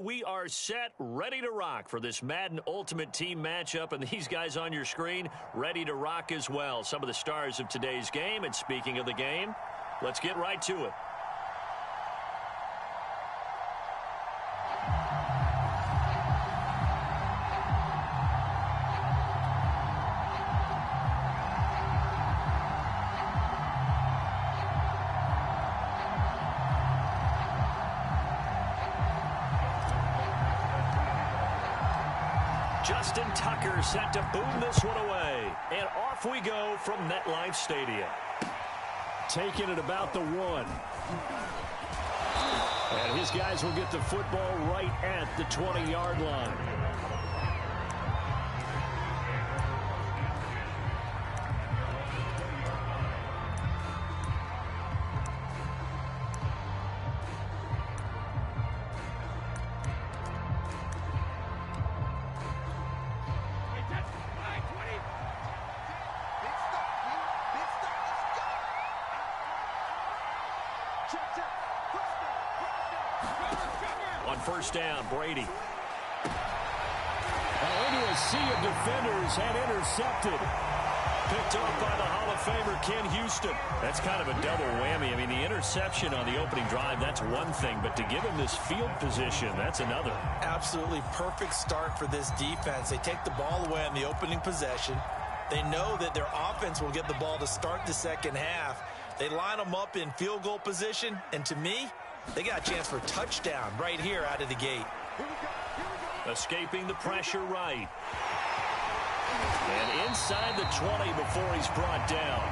we are set, ready to rock for this Madden Ultimate Team matchup, and these guys on your screen ready to rock as well. Some of the stars of today's game, and speaking of the game, let's get right to it. Justin Tucker set to boom this one away. And off we go from MetLife Stadium. Taking it about the 1. And his guys will get the football right at the 20-yard line. On first down, Brady. Into a sea of defenders and intercepted. Picked off by the Hall of Famer Ken Houston. That's kind of a double whammy. I mean, the interception on the opening drive, that's one thing. But to give him this field position, that's another. Absolutely perfect start for this defense. They take the ball away on the opening possession. They know that their offense will get the ball to start the second half. They line them up in field goal position. And to me, they got a chance for a touchdown right here out of the gate. Escaping the pressure right. And inside the 20 before he's brought down.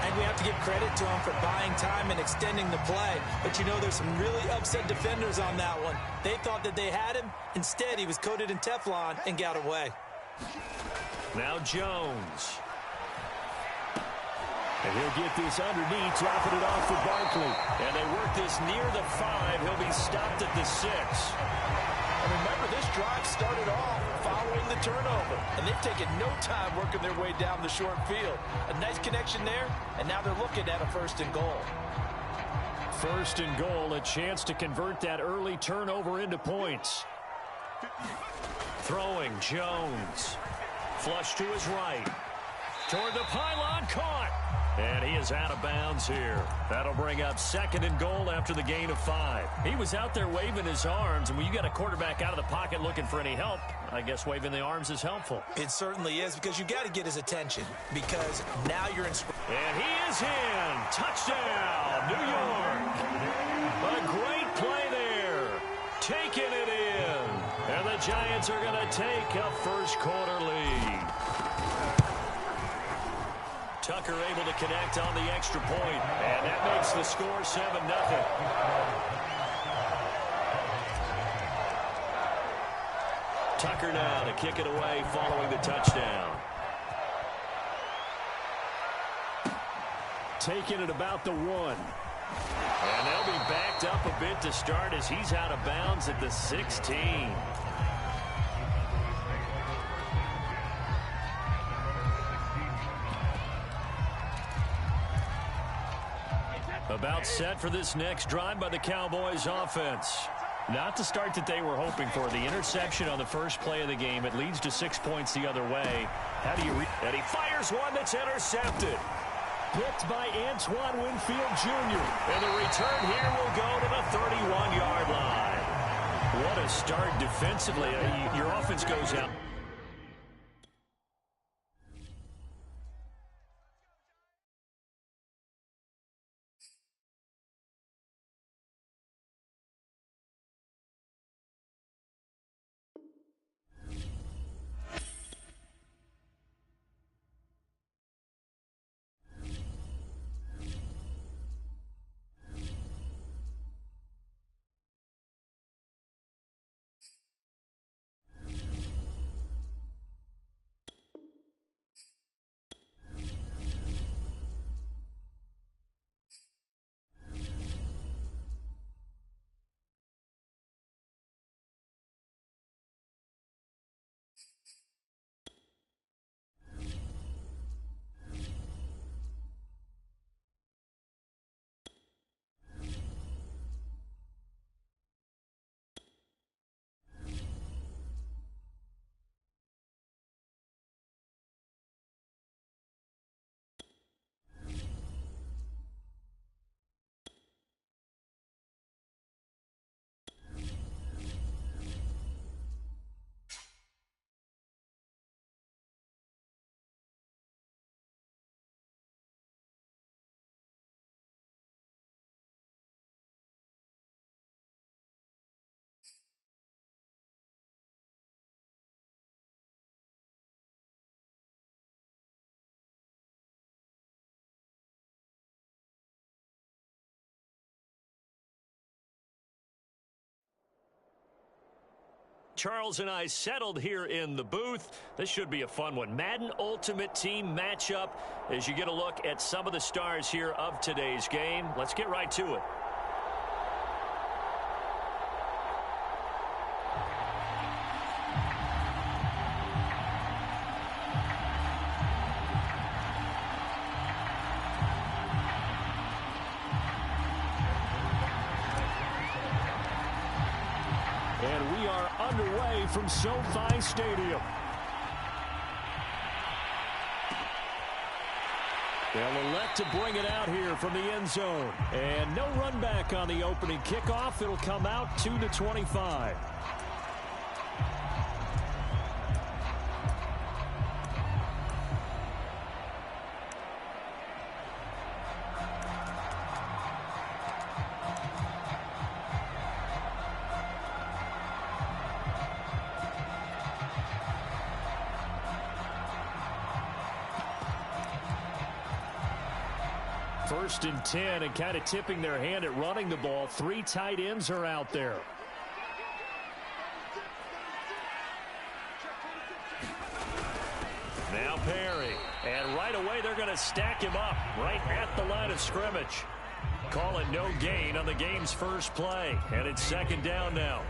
And we have to give credit to him for buying time and extending the play. But you know, there's some really upset defenders on that one. They thought that they had him. Instead, he was coated in Teflon and got away. Now Jones. And he'll get this underneath, dropping it off for Barkley. And they work this near the 5. He'll be stopped at the 6. And remember, this drive started off following the turnover. And they've taken no time working their way down the short field. A nice connection there, and now they're looking at a 1st and goal. 1st and goal, a chance to convert that early turnover into points. Throwing, Jones. Flush to his right. Toward the pylon, caught. And he is out of bounds here. That'll bring up 2nd and goal after the gain of 5. He was out there waving his arms, and when you got a quarterback out of the pocket looking for any help, I guess waving the arms is helpful. It certainly is, because you got to get his attention, because now you're in. And he is in. Touchdown, New York. A great play there. Taking it in. And the Giants are going to take a first-quarter lead. Tucker able to connect on the extra point, and that makes the score 7-0. Tucker now to kick it away following the touchdown. Taking it about the 1. And they'll be backed up a bit to start as he's out of bounds at the 16. About set for this next drive by the Cowboys offense. Not the start that they were hoping for. The interception on the first play of the game. It leads to 6 points the other way. How do you and he fires one that's intercepted. Picked by Antoine Winfield Jr. And the return here will go to the 31-yard line. What a start defensively. Your offense goes out. Charles and I settled here in the booth. This should be a fun one. Madden Ultimate Team matchup as you get a look at some of the stars here of today's game. Let's get right to it. And we are underway from SoFi Stadium. They'll elect to bring it out here from the end zone. And no run back on the opening kickoff. It'll come out 2-25. First and 10, and kind of tipping their hand at running the ball. 3 tight ends are out there. Now Perry. And right away they're going to stack him up right at the line of scrimmage. Call it no gain on the game's first play. And it's second down now.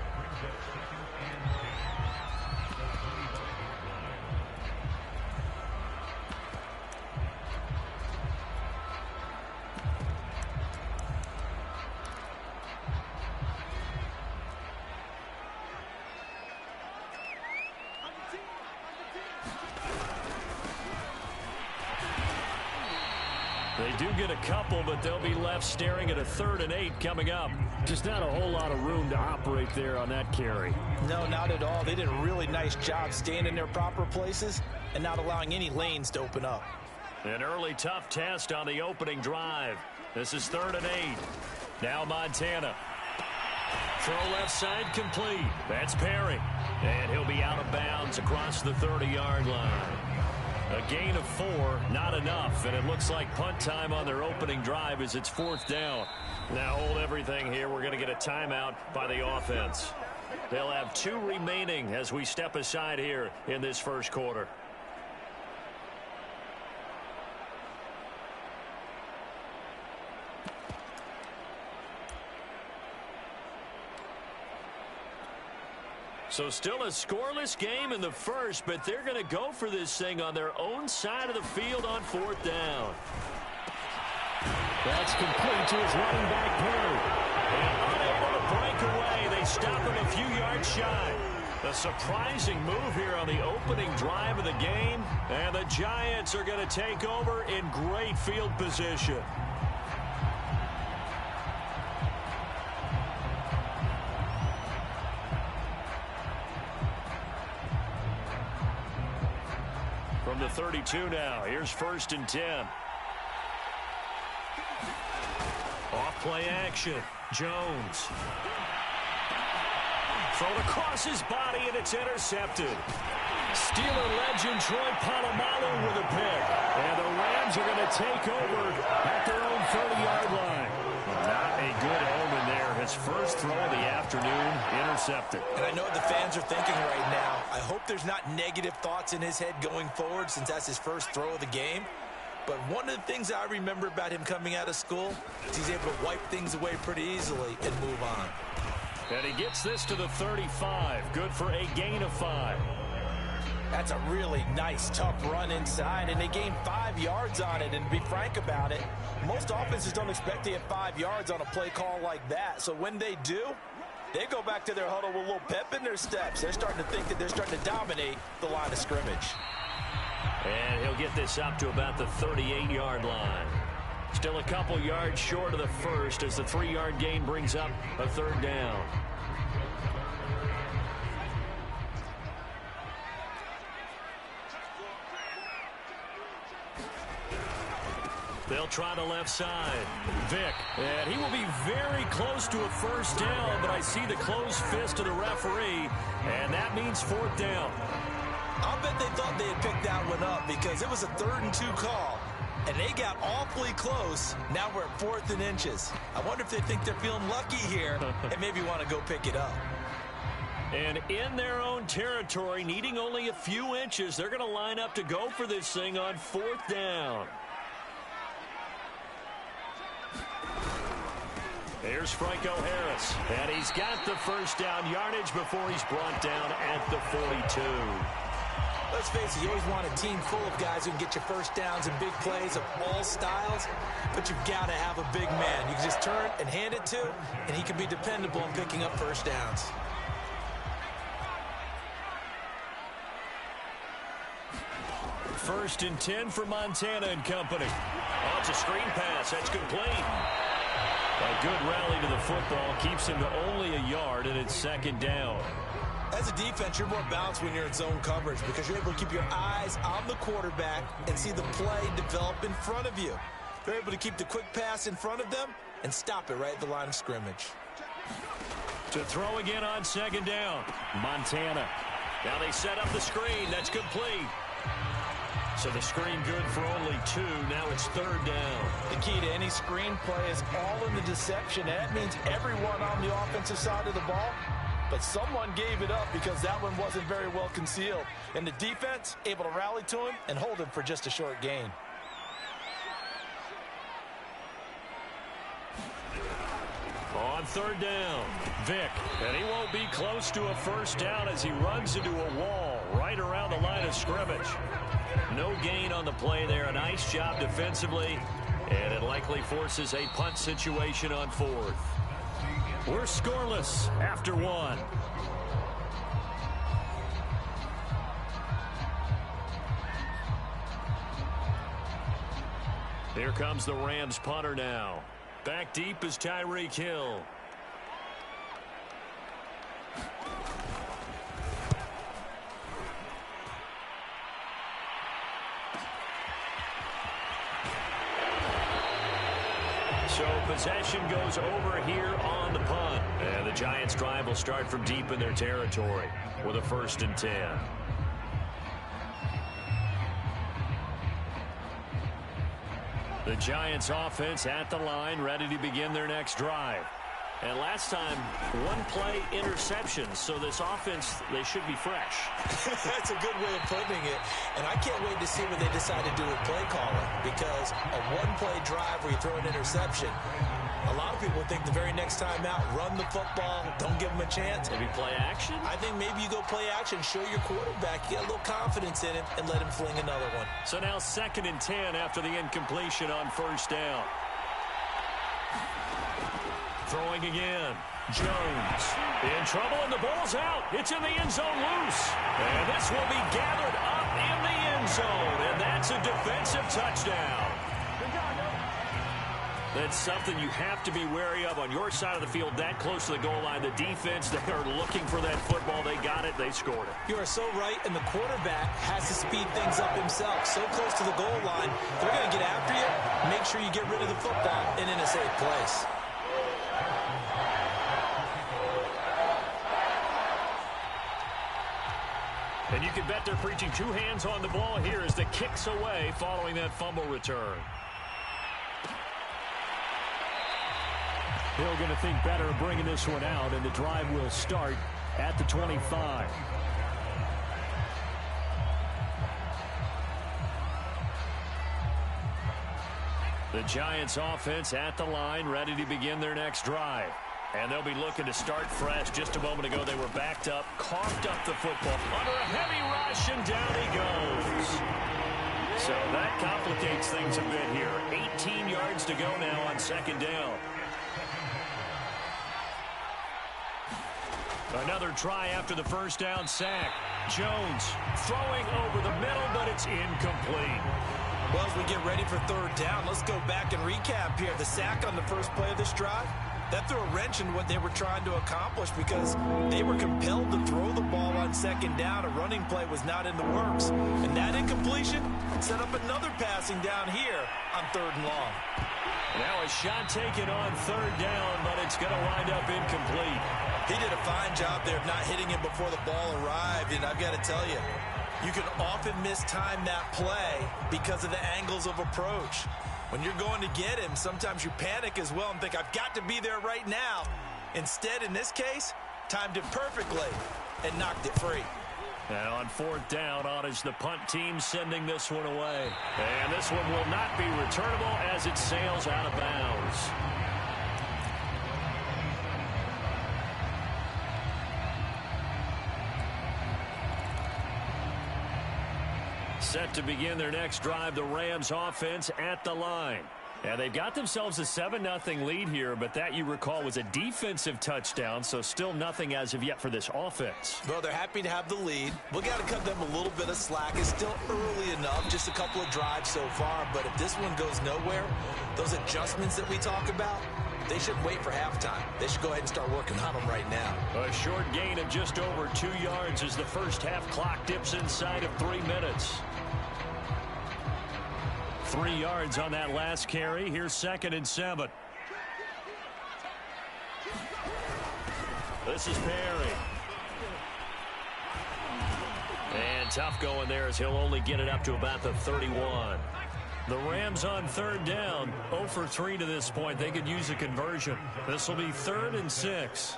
They do get a couple, but they'll be left staring at a 3rd and 8 coming up. Just not a whole lot of room to operate there on that carry. No, not at all. They did a really nice job staying in their proper places and not allowing any lanes to open up. An early tough test on the opening drive. This is 3rd and 8. Now Montana. Throw left side complete. That's Perry. And he'll be out of bounds across the 30-yard line. A gain of 4, not enough, and it looks like punt time on their opening drive as it's 4th down. Now hold everything here. We're going to get a timeout by the offense. They'll have 2 remaining as we step aside here in this first quarter. So still a scoreless game in the first, but they're going to go for this thing on their own side of the field on 4th down. That's complete to his running back, Perry. And unable to break away, they stop him a few yards shy. A surprising move here on the opening drive of the game, and the Giants are going to take over in great field position. From the 32 now, here's 1st and 10. Off play action. Jones. Thrown across his body, and it's intercepted. Steeler legend Troy Polamalu with a pick. And the Rams are going to take over at their own 30-yard line. Not a good omen there. His first throw of the afternoon, intercepted. And I know what the fans are thinking right now. I hope there's not negative thoughts in his head going forward since that's his first throw of the game. But one of the things I remember about him coming out of school is he's able to wipe things away pretty easily and move on. And he gets this to the 35. Good for a gain of 5. That's a really nice, tough run inside, and they gained 5 yards on it. And to be frank about it, most offenses don't expect to get 5 yards on a play call like that. So when they do, they go back to their huddle with a little pep in their steps. They're starting to think that they're starting to dominate the line of scrimmage. And he'll get this up to about the 38-yard line. Still a couple yards short of the first as the 3-yard gain brings up a 3rd down. They'll try the left side. Vick. And he will be very close to a first down, but I see the closed fist of the referee, and that means 4th down. I'll bet they thought they had picked that one up because it was a 3rd and 2 call, and they got awfully close. Now we're at 4th and inches. I wonder if they think they're feeling lucky here and maybe want to go pick it up. And in their own territory, needing only a few inches, they're going to line up to go for this thing on 4th down. Here's Franco Harris, and he's got the first down yardage before he's brought down at the 42. Let's face it, you always want a team full of guys who can get you first downs and big plays of all styles, but you've got to have a big man you can just turn and hand it to, and he can be dependable in picking up first downs. First and 10 for Montana and company. Oh, it's a screen pass. That's complete. A good rally to the football keeps him to only a yard, and it's 2nd down. As a defense, you're more balanced when you're in zone coverage because you're able to keep your eyes on the quarterback and see the play develop in front of you. You're able to keep the quick pass in front of them and stop it right at the line of scrimmage. To throw again on 2nd down, Montana. Now they set up the screen. That's complete. So the screen good for only 2. Now it's 3rd down. The key to any screen play is all in the deception. That means everyone on the offensive side of the ball, but someone gave it up because that one wasn't very well concealed. And the defense able to rally to him and hold him for just a short gain. On 3rd down, Vick. And he won't be close to a first down as he runs into a wall right around the line of scrimmage. No gain on the play there. A nice job defensively. And it likely forces a punt situation on 4th. We're scoreless after 1. Here comes the Rams punter now. Back deep is Tyreek Hill. So possession goes over here on the punt. And the Giants' drive will start from deep in their territory with a 1st and 10. The Giants' offense at the line, ready to begin their next drive. And last time, 1-play interception. So this offense, they should be fresh. That's a good way of putting it. And I can't wait to see what they decide to do with play calling. Because a 1-play drive where you throw an interception, a lot of people think the very next time out, run the football, don't give them a chance. Maybe play action? I think maybe you go play action, show your quarterback, get a little confidence in him, and let him fling another one. So now 2nd and 10 after the incompletion on 1st down. Throwing again. Jones in trouble, and the ball's out. It's in the end zone loose. And this will be gathered up in the end zone, and that's a defensive touchdown. That's something you have to be wary of on your side of the field, that close to the goal line. The defense, they are looking for that football. They got it. They scored it. You are so right, and the quarterback has to speed things up himself. So close to the goal line, they're going to get after you. Make sure you get rid of the football and in a safe place. And you can bet they're preaching 2 hands on the ball here as the kick's away following that fumble return. Hill going to think better of bringing this one out, and the drive will start at the 25. The Giants offense at the line, ready to begin their next drive. And they'll be looking to start fresh. Just a moment ago, they were backed up, coughed up the football under a heavy rush, and down he goes. So that complicates things a bit here. 18 yards to go now on 2nd down. Another try after the first down sack. Jones throwing over the middle, but it's incomplete. Well, as we get ready for 3rd down, let's go back and recap here. The sack on the first play of this drive, that threw a wrench in what they were trying to accomplish because they were compelled to throw the ball on 2nd down. A running play was not in the works. And that incompletion set up another passing down here on 3rd and long. Now a shot taken on 3rd down, but it's going to wind up incomplete. He did a fine job there of not hitting him before the ball arrived. And I've got to tell you, you can often mistime that play because of the angles of approach. When you're going to get him, sometimes you panic as well and think, I've got to be there right now. Instead, in this case, timed it perfectly, and knocked it free. And on fourth down, on is the punt team sending this one away. And this one will not be returnable as it sails out of bounds. Set to begin their next drive, the Rams offense at the line. And they've got themselves a 7-0 lead here, but that, you recall, was a defensive touchdown, so still nothing as of yet for this offense. Well, they're happy to have the lead. We got to cut them a little bit of slack. It's still early enough, just a couple of drives so far, but if this one goes nowhere, those adjustments that we talk about, they shouldn't wait for halftime. They should go ahead and start working on them right now. A short gain of just over 2 yards as the first half clock dips inside of 3 minutes. 3 yards on that last carry. Here's 2nd and 7. This is Perry. And tough going there as he'll only get it up to about the 31. The Rams on 3rd down, 0 for 3 to this point. They could use a conversion. This will be 3rd and 6.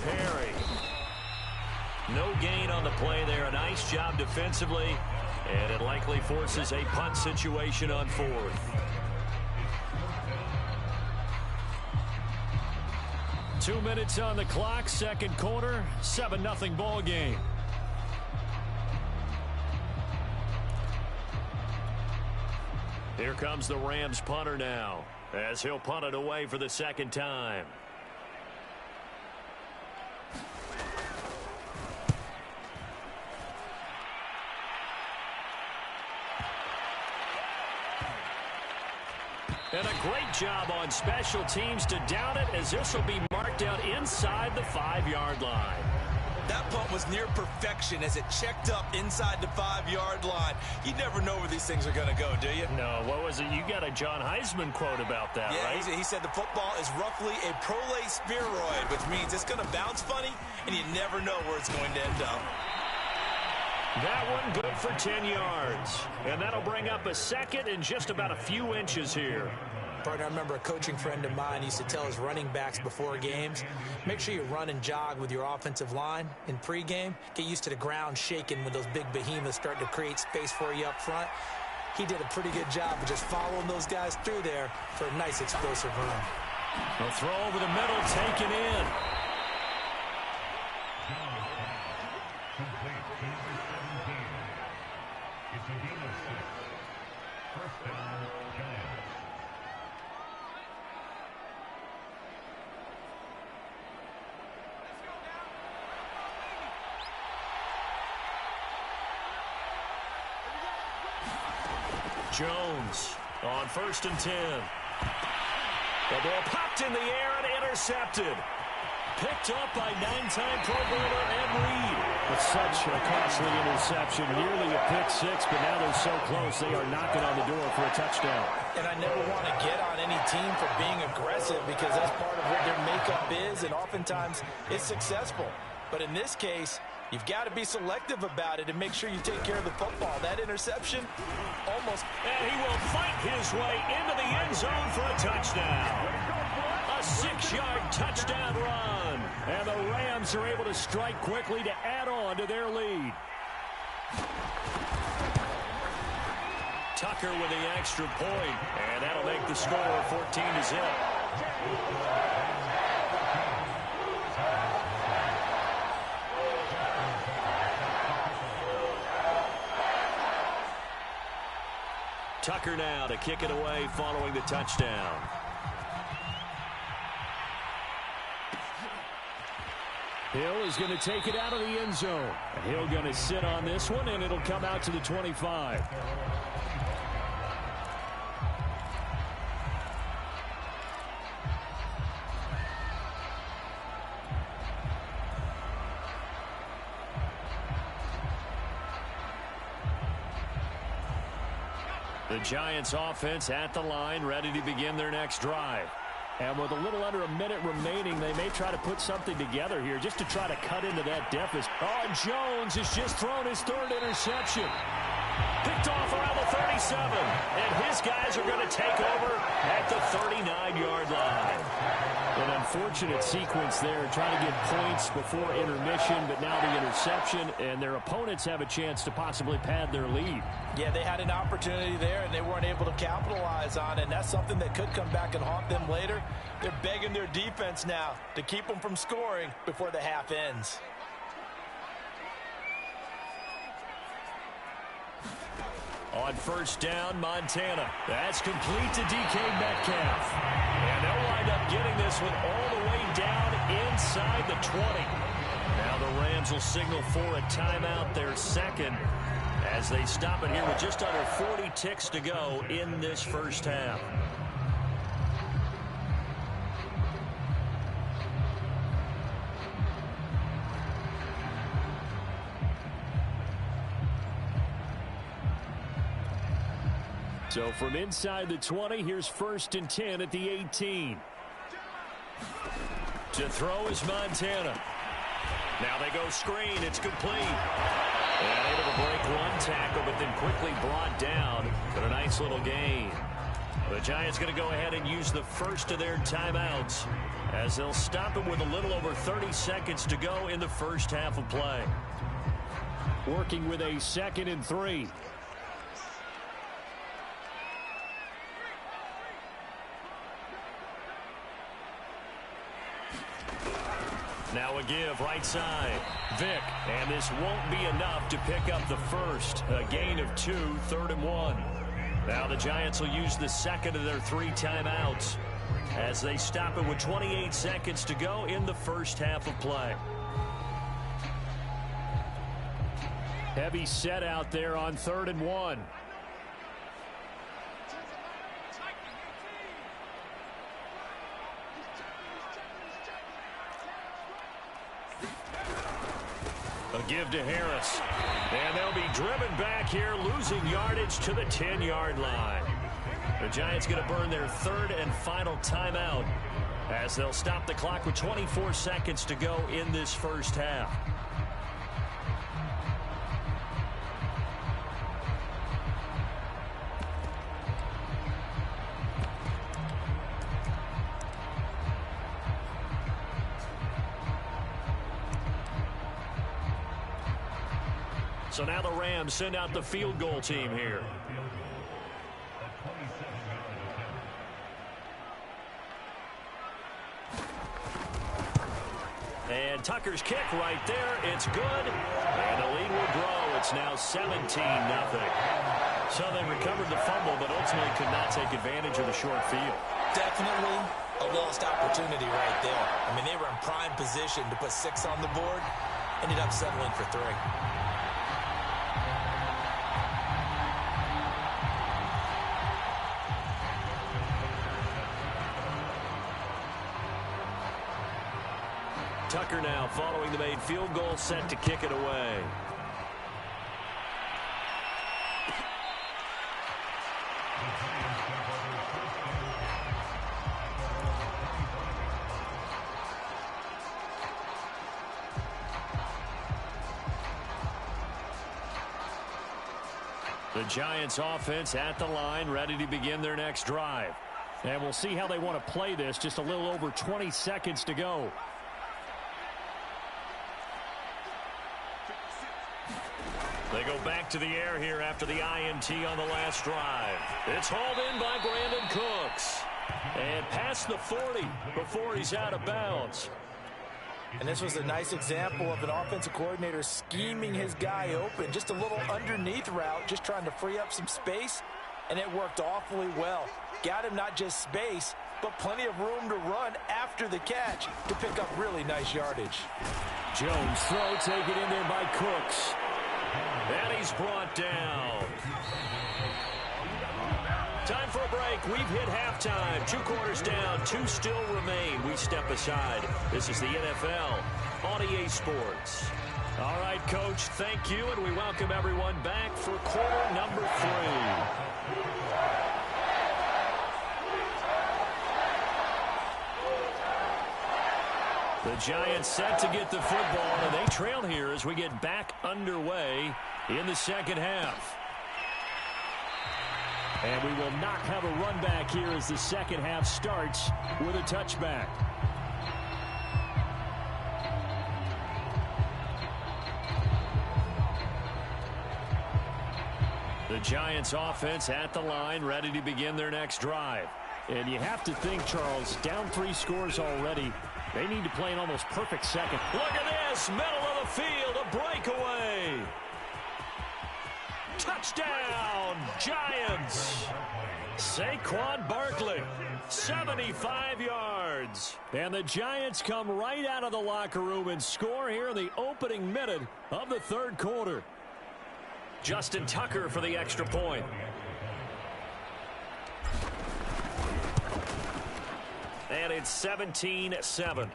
Perry. No gain on the play there. A nice job defensively, and it likely forces a punt situation on 4th. 2 minutes on the clock, second quarter, 7-0 ball game. Here comes the Rams punter now, as he'll punt it away for the second time. And a great job on special teams to down it, as this will be marked out inside the 5-yard line. That punt was near perfection as it checked up inside the 5-yard line. You never know where these things are going to go, do you? No, what was it? You got a John Heisman quote about that, right? Yeah, he said the football is roughly a prolate spheroid, which means it's going to bounce funny, and you never know where it's going to end up. That one good for 10 yards. And that'll bring up a 2nd and just about a few inches here. Partner, I remember a coaching friend of mine used to tell his running backs before games, make sure you run and jog with your offensive line in pregame. Get used to the ground shaking when those big behemoths start to create space for you up front. He did a pretty good job of just following those guys through there for a nice explosive run. A throw over the middle, taken in. Jones on 1st and 10. The ball popped in the air and intercepted. Picked up by 9-time Pro Bowler Ed Reed. It's such a costly interception, nearly a pick 6, but now they're so close they are knocking on the door for a touchdown. And I never want to get on any team for being aggressive because that's part of what their makeup is, and oftentimes it's successful. But in this case, you've got to be selective about it and make sure you take care of the football. That interception almost... And he will fight his way into the end zone for a touchdown. A 6-yard touchdown run. And the Rams are able to strike quickly to add on to their lead. Tucker with the extra point, and that'll make the score 14-0. Tucker now to kick it away following the touchdown. Hill is going to take it out of the end zone. Hill going to sit on this one, and it'll come out to the 25. The Giants offense at the line, ready to begin their next drive. And with a little under a minute remaining, they may try to put something together here just to try to cut into that deficit. Oh, Jones has just thrown his 3rd interception. Picked off around the 37. And his guys are going to take over at the 39-yard line. An unfortunate sequence there, trying to get points before intermission, but now the interception, and their opponents have a chance to possibly pad their lead. Yeah, they had an opportunity there, and they weren't able to capitalize on it, and that's something that could come back and haunt them later. They're begging their defense now to keep them from scoring before the half ends. On first down, Montana. That's complete to DK Metcalf. And they'll wind up getting this one all the way down inside the 20. Now the Rams will signal for a timeout, their second, as they stop it here with just under 40 ticks to go in this first half. So from inside the 20, here's 1st and 10 at the 18. To throw is Montana. Now they go screen. It's complete. And able to break one tackle, but then quickly brought down. But a nice little gain. The Giants going to go ahead and use the first of their timeouts, as they'll stop him with a little over 30 seconds to go in the first half of play. Working with a 2nd and 3. Now a give right side. Vick. And this won't be enough to pick up the first. A gain of 2, 3rd and 1. Now the Giants will use the second of their 3 timeouts, as they stop it with 28 seconds to go in the first half of play. Heavy set out there on 3rd and 1. A give to Harris. And they'll be driven back here, losing yardage to the 10-yard line. The Giants going to burn their 3rd and final timeout, as they'll stop the clock with 24 seconds to go in this first half. So now the Rams send out the field goal team here. And Tucker's kick right there. It's good. And the lead will grow. It's now 17-0. So they recovered the fumble, but ultimately could not take advantage of the short field. Definitely a lost opportunity right there. I mean, they were in prime position to put 6 on the board. Ended up settling for 3. Tucker now following the made field goal, set to kick it away. The Giants offense at the line, ready to begin their next drive. And we'll see how they want to play this. Just a little over 20 seconds to go. They go back to the air here after the INT on the last drive. It's hauled in by Brandon Cooks. And past the 40 before he's out of bounds. And this was a nice example of an offensive coordinator scheming his guy open. Just a little underneath route, just trying to free up some space. And it worked awfully well. Got him not just space, but plenty of room to run after the catch to pick up really nice yardage. Jones throw, taken in there by Cooks. And he's brought down. Time for a break. We've hit halftime. 2 quarters down. 2 still remain. We step aside. This is the NFL on EA Sports. All right, Coach, thank you, and we welcome everyone back for quarter number 3. The Giants set to get the football, and they trail here as we get back underway in the second half. And we will not have a run back here as the second half starts with a touchback. The Giants offense at the line, ready to begin their next drive. And you have to think, Charles, down 3 scores already. They need to play an almost perfect second. Look at this, middle of the field, a breakaway. Touchdown, Giants. Saquon Barkley, 75 yards. And the Giants come right out of the locker room and score here in the opening minute of the third quarter. Justin Tucker for the extra point. And it's 17-7.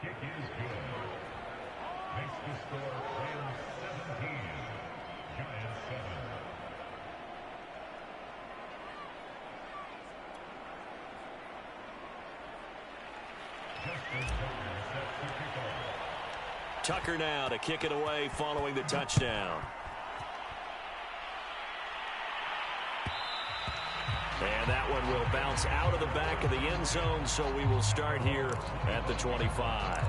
Tucker now to kick it away following the touchdown. And that one will bounce out of the back of the end zone, so we will start here at the 25.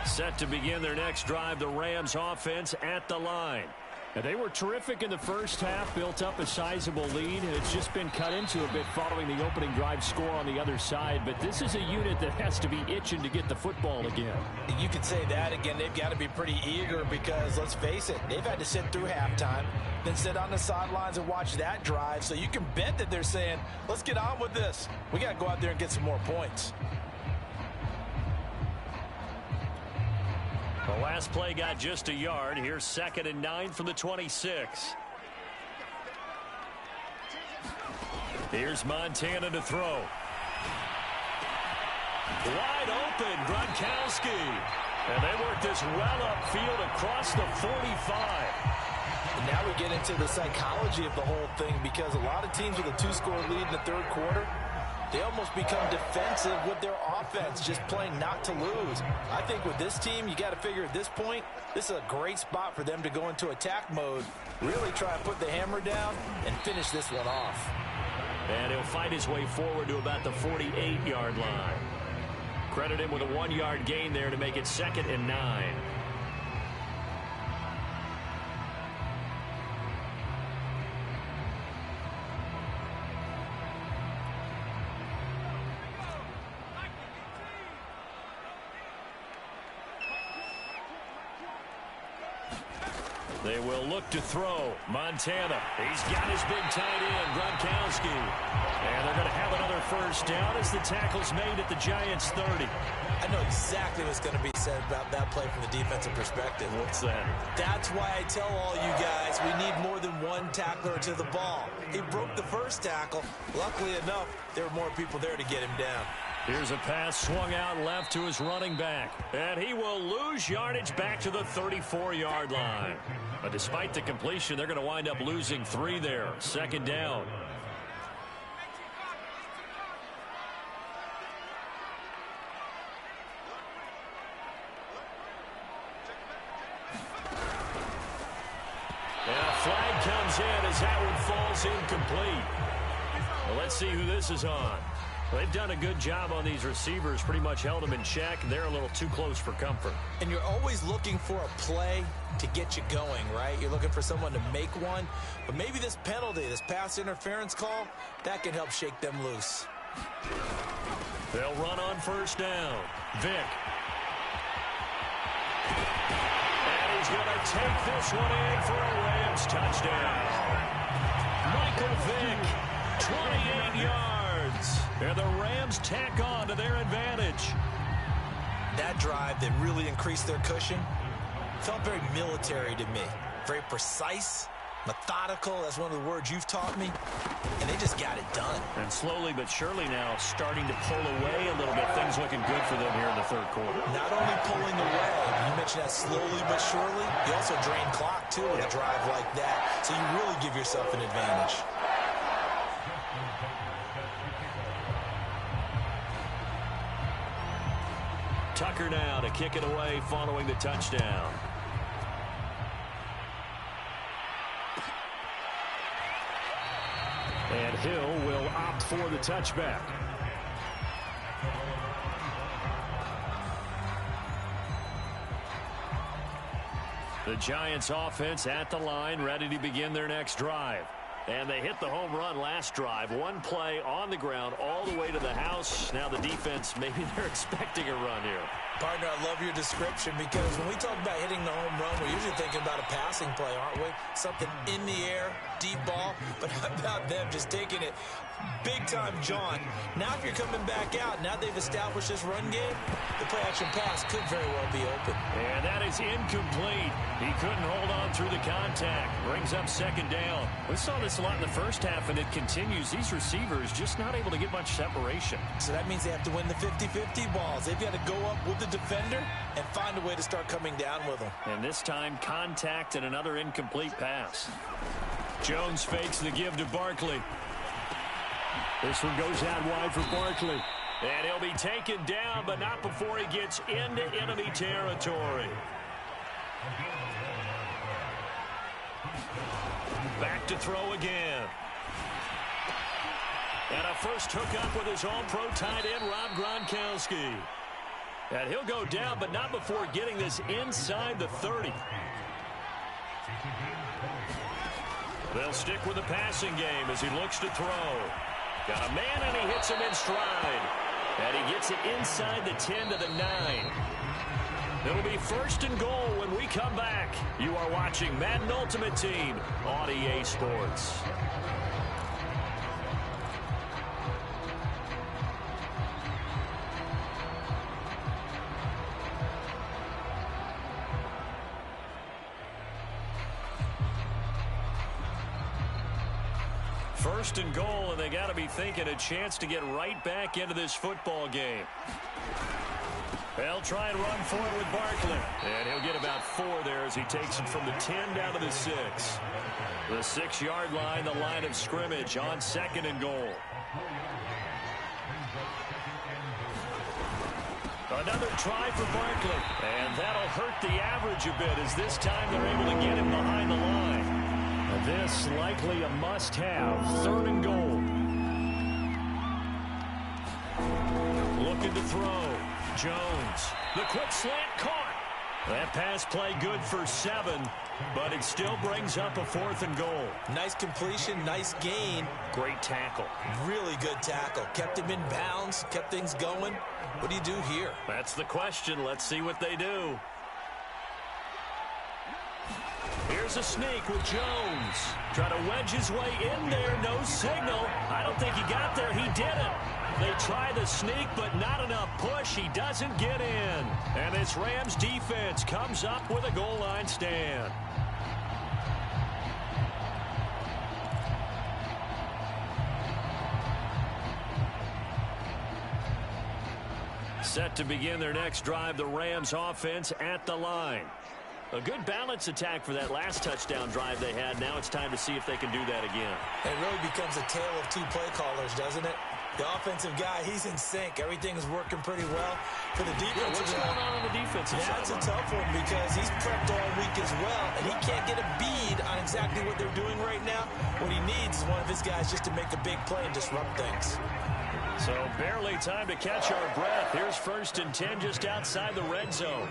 Set to begin their next drive, the Rams offense at the line. And they were terrific in the first half, built up a sizable lead, and it's just been cut into a bit following the opening drive score on the other side. But this is a unit that has to be itching to get the football again. You could say that again. They've got to be pretty eager because, let's face it, they've had to sit through halftime, then sit on the sidelines and watch that drive. So you can bet that they're saying, let's get on with this. We got to go out there and get some more points. The last play got just a yard. Here's 2nd and 9 from the 26. Here's Montana to throw. Wide open, Gronkowski. And they work this well upfield across the 45. And now we get into the psychology of the whole thing because a lot of teams with a 2-score lead in the third quarter, they almost become defensive with their offense, just playing not to lose. I think with this team, you got to figure at this point, this is a great spot for them to go into attack mode, really try and put the hammer down and finish this one off. And he'll fight his way forward to about the 48-yard line. Credit him with a 1-yard gain there to make it 2nd and 9. They will look to throw. Montana. He's got his big tight end, Gronkowski. And they're going to have another first down as the tackle's made at the Giants' 30. I know exactly what's going to be said about that play from the defensive perspective. What's that? That's why I tell all you guys we need more than one tackler to the ball. He broke the first tackle. Luckily enough, there were more people there to get him down. Here's a pass swung out left to his running back. And he will lose yardage back to the 34-yard line. But despite the completion, they're going to wind up losing 3 there. 2nd down. And a flag comes in as that one falls incomplete. Well, let's see who this is on. They've done a good job on these receivers, pretty much held them in check. They're a little too close for comfort. And you're always looking for a play to get you going, right? You're looking for someone to make one. But maybe this penalty, this pass interference call, that can help shake them loose. They'll run on first down. Vick. And he's going to take this one in for a Rams touchdown. Michael Vick, 28 yards. And the Rams tack on to their advantage. That drive that really increased their cushion felt very military to me. Very precise, methodical. That's one of the words you've taught me. And they just got it done. And slowly but surely now starting to pull away a little bit. Things looking good for them here in the third quarter. Not only pulling away, you mentioned that slowly but surely, you also drain clock too with a drive like that. So you really give yourself an advantage. Tucker now to kick it away following the touchdown. And Hill will opt for the touchback. The Giants offense at the line, ready to begin their next drive. And they hit the home run last drive. One play on the ground all the way to the house. Now the defense, maybe they're expecting a run here. Partner, I love your description because when we talk about hitting the home run, we're usually thinking about a passing play, aren't we? Something in the air, deep ball. But how about them just taking it big-time jaunt? Now if you're coming back out, now they've established this run game, the play-action pass could very well be open. And that is incomplete. He couldn't hold on through the contact. Brings up second down. We saw this a lot in the first half, and it continues. These receivers just not able to get much separation. So that means they have to win the 50-50 balls. They've got to go up with the defender and find a way to start coming down with them. And this time, contact and another incomplete pass. Jones fakes the give to Barkley. This one goes out wide for Barkley. And he'll be taken down, but not before he gets into enemy territory. Back to throw again. And a first hookup with his all-pro tight end, Rob Gronkowski. And he'll go down, but not before getting this inside the 30. They'll stick with the passing game as he looks to throw. Got a man, and he hits him in stride. And he gets it inside the 10 to the 9. It'll be first and goal when we come back. You are watching Madden Ultimate Team on EA Sports. First and goal, and they got to be thinking a chance to get right back into this football game. They'll try and run for it with Barkley. And he'll get about 4 there as he takes it from the 10 down to the 6. The 6-yard line, the line of scrimmage on second and goal. Another try for Barkley. And that'll hurt the average a bit as this time they're able to get him behind the line. This likely a must-have. Third and goal. Looking to throw. Jones. The quick slant caught. That pass play good for 7, but it still brings up a 4th and goal. Nice completion, nice gain. Great tackle. Really good tackle. Kept him in bounds, kept things going. What do you do here? That's the question. Let's see what they do. Here's a sneak with Jones. Try to wedge his way in there. No signal. I don't think he got there. He didn't. They try the sneak, but not enough push. He doesn't get in. And this Rams defense comes up with a goal line stand. Set to begin their next drive, the Rams offense at the line. A good balance attack for that last touchdown drive they had. Now it's time to see if they can do that again. It really becomes a tale of 2 play callers, doesn't it? The offensive guy, he's in sync. Everything is working pretty well. For the defensive what's going on the defensive side? That's a tough one because he's prepped all week as well, and he can't get a bead on exactly what they're doing right now. What he needs is one of his guys just to make a big play and disrupt things. So barely time to catch our breath. Here's 1st and 10 just outside the red zone.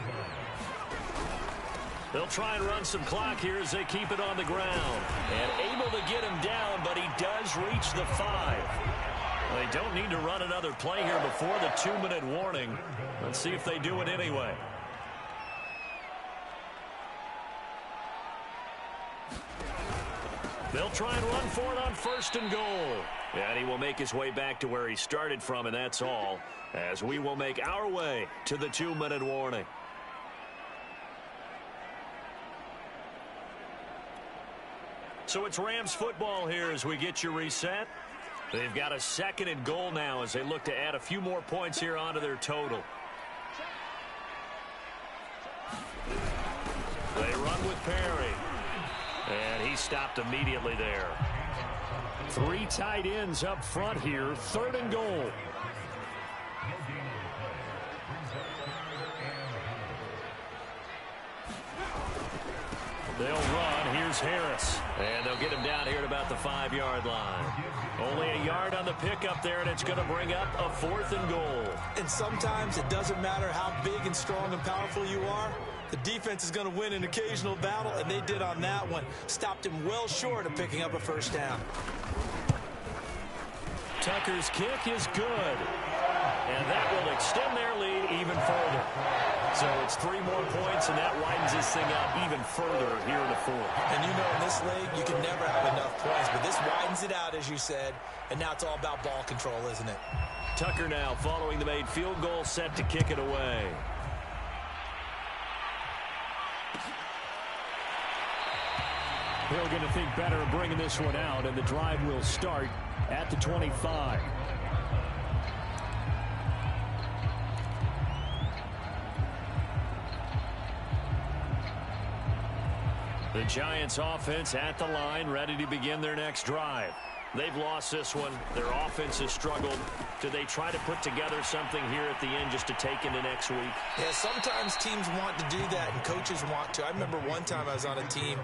They'll try and run some clock here as they keep it on the ground. And able to get him down, but he does reach the 5. They don't need to run another play here before the 2-minute warning. Let's see if they do it anyway. They'll try and run for it on 1st and goal. And he will make his way back to where he started from, and that's all, as we will make our way to the 2-minute warning. So it's Rams football here as we get you reset. They've got a 2nd and goal now as they look to add a few more points here onto their total. They run with Perry. And he stopped immediately there. 3 tight ends up front here. 3rd and goal. They'll run. Here's Harris. And they'll get him down here at about the 5-yard line. Only a yard on the pickup there, and it's going to bring up a 4th and goal. And sometimes it doesn't matter how big and strong and powerful you are. The defense is going to win an occasional battle, and they did on that one. Stopped him well short of picking up a first down. Tucker's kick is good. And that will extend their lead even further. So it's 3 more points, and that widens this thing out even further here in the 4th. And you know in this league, you can never have enough points, but this widens it out, as you said, and now it's all about ball control, isn't it? Tucker now following the made field goal, set to kick it away. They're going to think better of bringing this one out, and the drive will start at the 25. The Giants offense at the line, ready to begin their next drive. They've lost this one. Their offense has struggled. Do they try to put together something here at the end just to take into next week? Yeah, sometimes teams want to do that, and coaches want to. I remember one time I was on a team,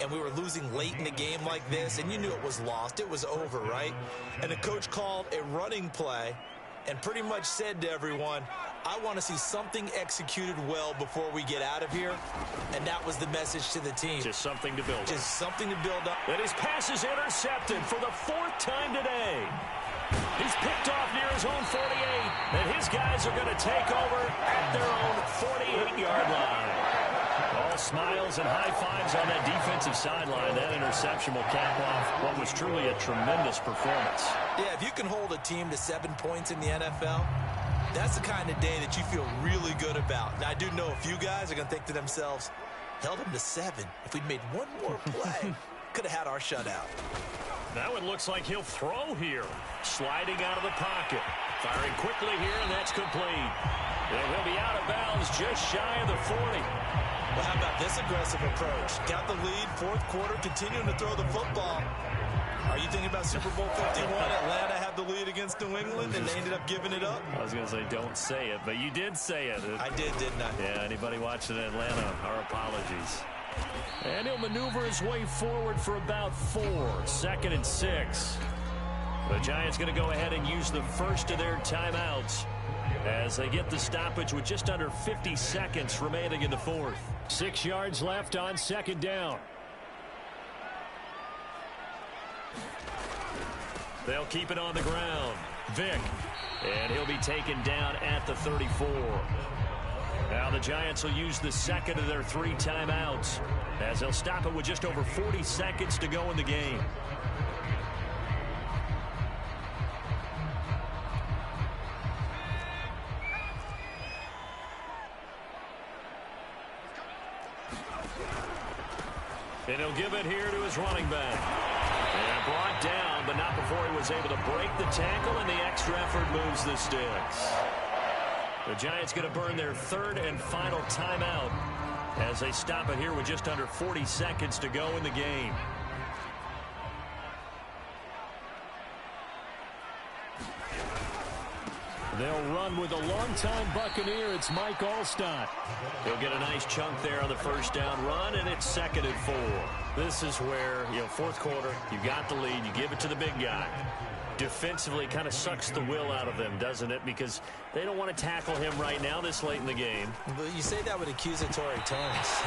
and we were losing late in the game like this, and you knew it was lost. It was over, right? And the coach called a running play and pretty much said to everyone, I want to see something executed well before we get out of here. And that was the message to the team. Just something to build up. Just something to build up. And his pass is intercepted for the 4th time today. He's picked off near his own 48. And his guys are going to take over at their own 48-yard line. All smiles and high fives on that defensive sideline. That interception will cap off what was truly a tremendous performance. Yeah, if you can hold a team to 7 points in the NFL, that's the kind of day that you feel really good about. Now, I do know a few guys are going to think to themselves, held them to 7. If we'd made one more play, could have had our shutout. Now it looks like he'll throw here. Sliding out of the pocket. Firing quickly here, and that's complete. And he'll be out of bounds just shy of the 40. Well, how about this aggressive approach? Got the lead, 4th quarter, continuing to throw the football. Are you thinking about Super Bowl 51? Atlanta had the lead against New England, and they ended up giving it up? I was going to say, don't say it, but you did say it. I did, didn't I? Yeah, anybody watching Atlanta, our apologies. And he'll maneuver his way forward for about 4. 2nd and 6. The Giants going to go ahead and use the first of their timeouts as they get the stoppage with just under 50 seconds remaining in the 4th. 6 yards left on 2nd down. They'll keep it on the ground. Vick. And he'll be taken down at the 34. Now the Giants will use the 2nd of their 3 timeouts as they'll stop it with just over 40 seconds to go in the game. And he'll give it here to his running back. And brought down, but not before he was able to break the tackle, and the extra effort moves the sticks. The Giants going to burn their 3rd and final timeout as they stop it here with just under 40 seconds to go in the game. They'll run with a longtime Buccaneer. It's Mike Allstott. He'll get a nice chunk there on the first down run, and it's 2nd and 4. This is where, 4th quarter, you got the lead, you give it to the big guy. Defensively kind of sucks the will out of them, doesn't it? Because they don't want to tackle him right now this late in the game. But you say that with accusatory tones.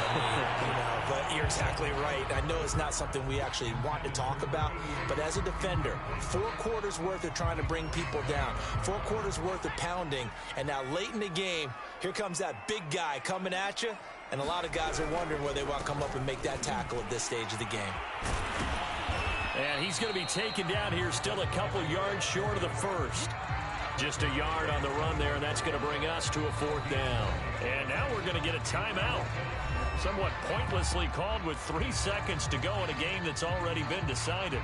But you're exactly right. I know it's not something we actually want to talk about, but as a defender, 4 quarters worth of trying to bring people down, 4 quarters worth of pounding, and now late in the game, here comes that big guy coming at you, and a lot of guys are wondering where they want to come up and make that tackle at this stage of the game. And he's going to be taken down here, still a couple yards short of the first. Just a yard on the run there, and that's going to bring us to a 4th down. And now we're going to get a timeout. Somewhat pointlessly called with 3 seconds to go in a game that's already been decided.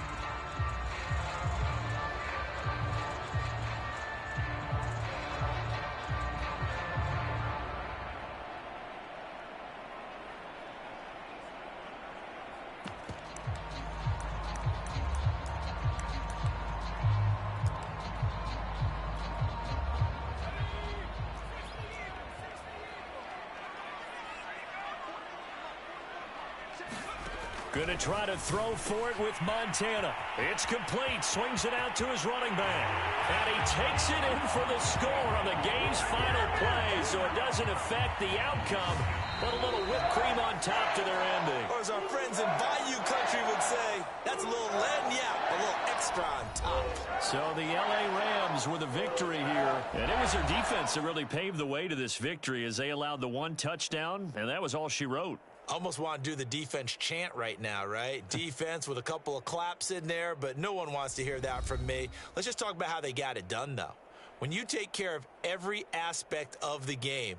Gonna try to throw for it with Montana. It's complete. Swings it out to his running back. And he takes it in for the score on the game's final play, so it doesn't affect the outcome, but a little whipped cream on top to their ending. Or as our friends in Bayou Country would say, that's a little lagniappe, a little extra on top. So the L.A. Rams with a victory here. And it was their defense that really paved the way to this victory as they allowed the one touchdown, and that was all she wrote. Almost want to do the defense chant right now, right? Defense with a couple of claps in there, but no one wants to hear that from me. Let's just talk about how they got it done, though. When you take care of every aspect of the game,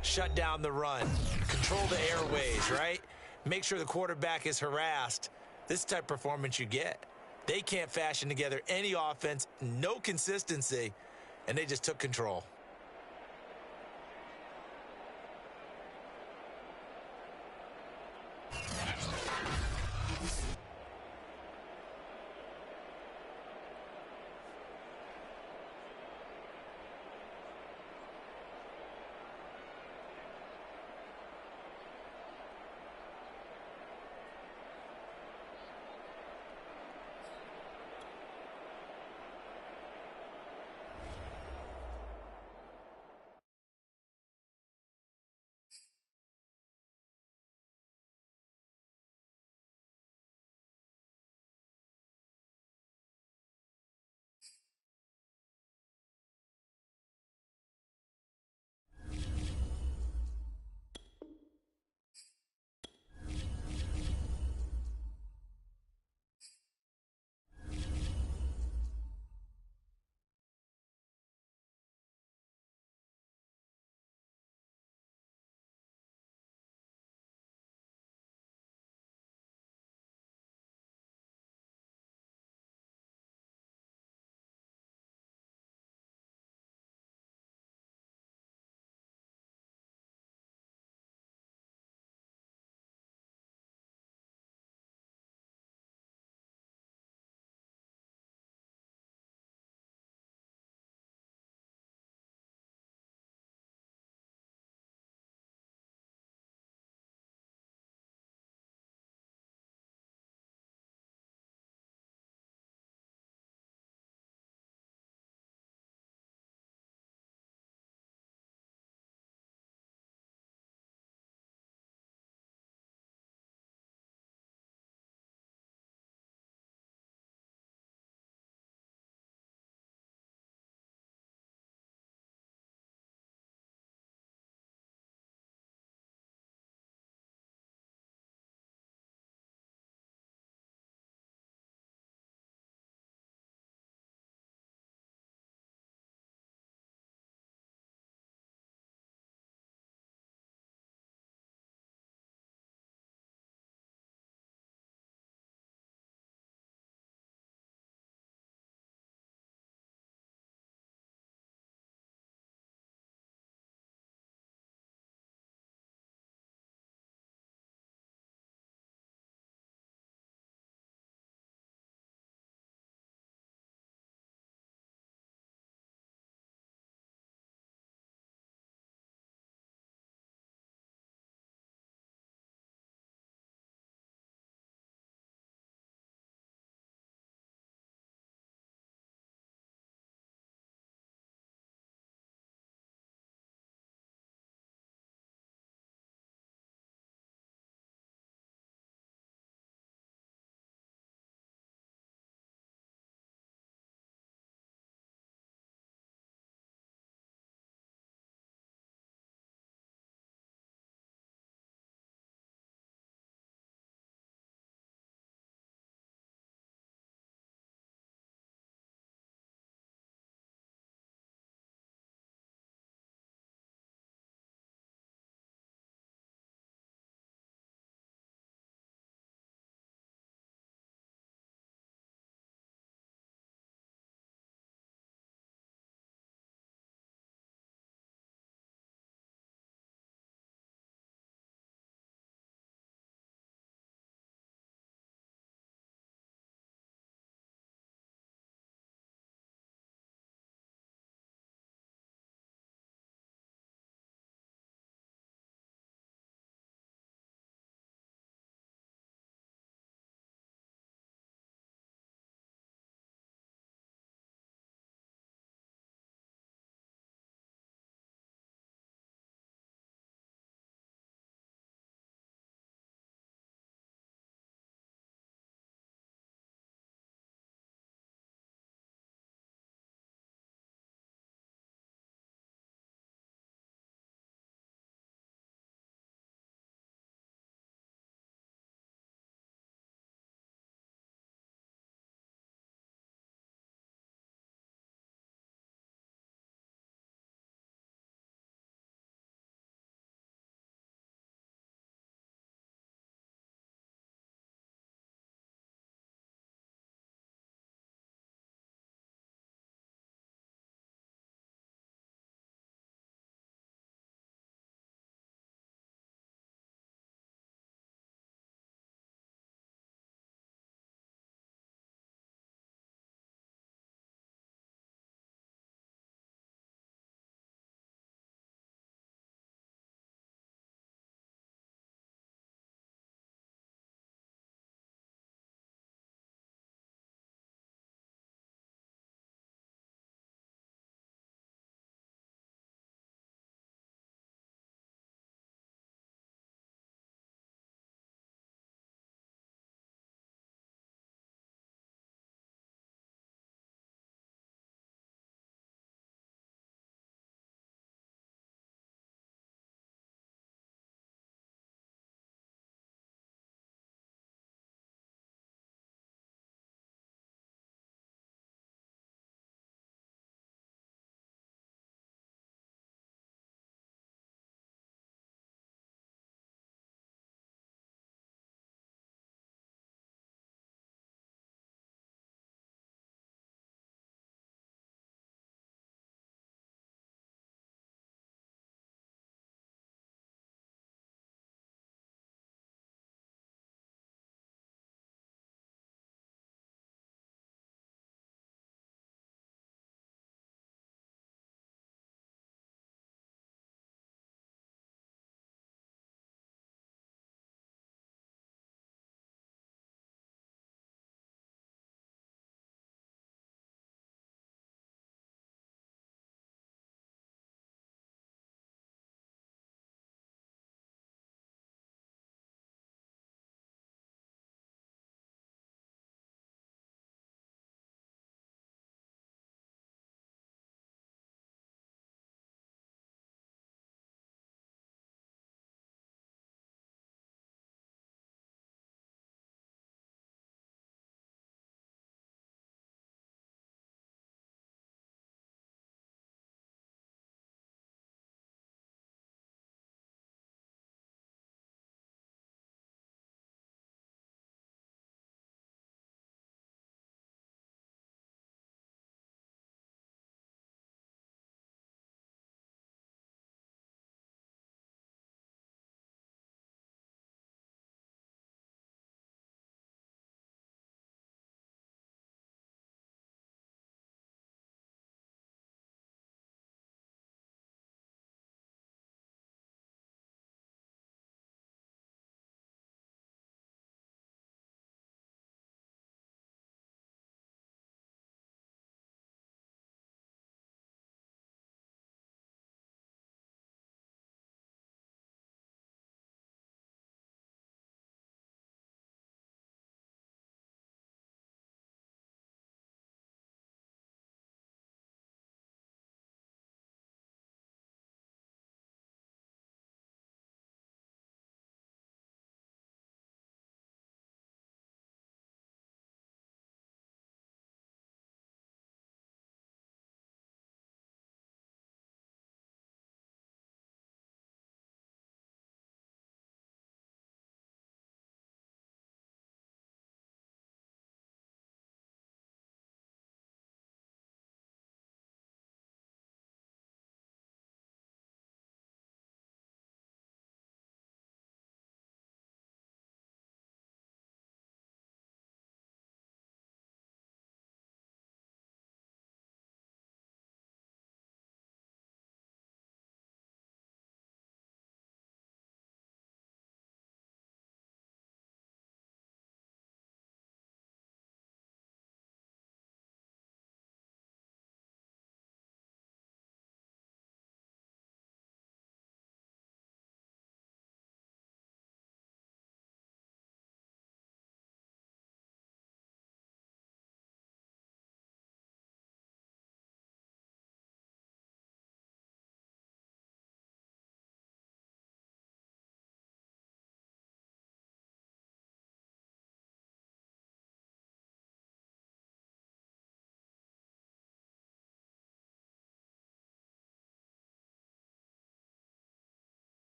shut down the run, control the airways, right? Make sure the quarterback is harassed. This is the type of performance you get. They can't fashion together any offense, no consistency, and they just took control.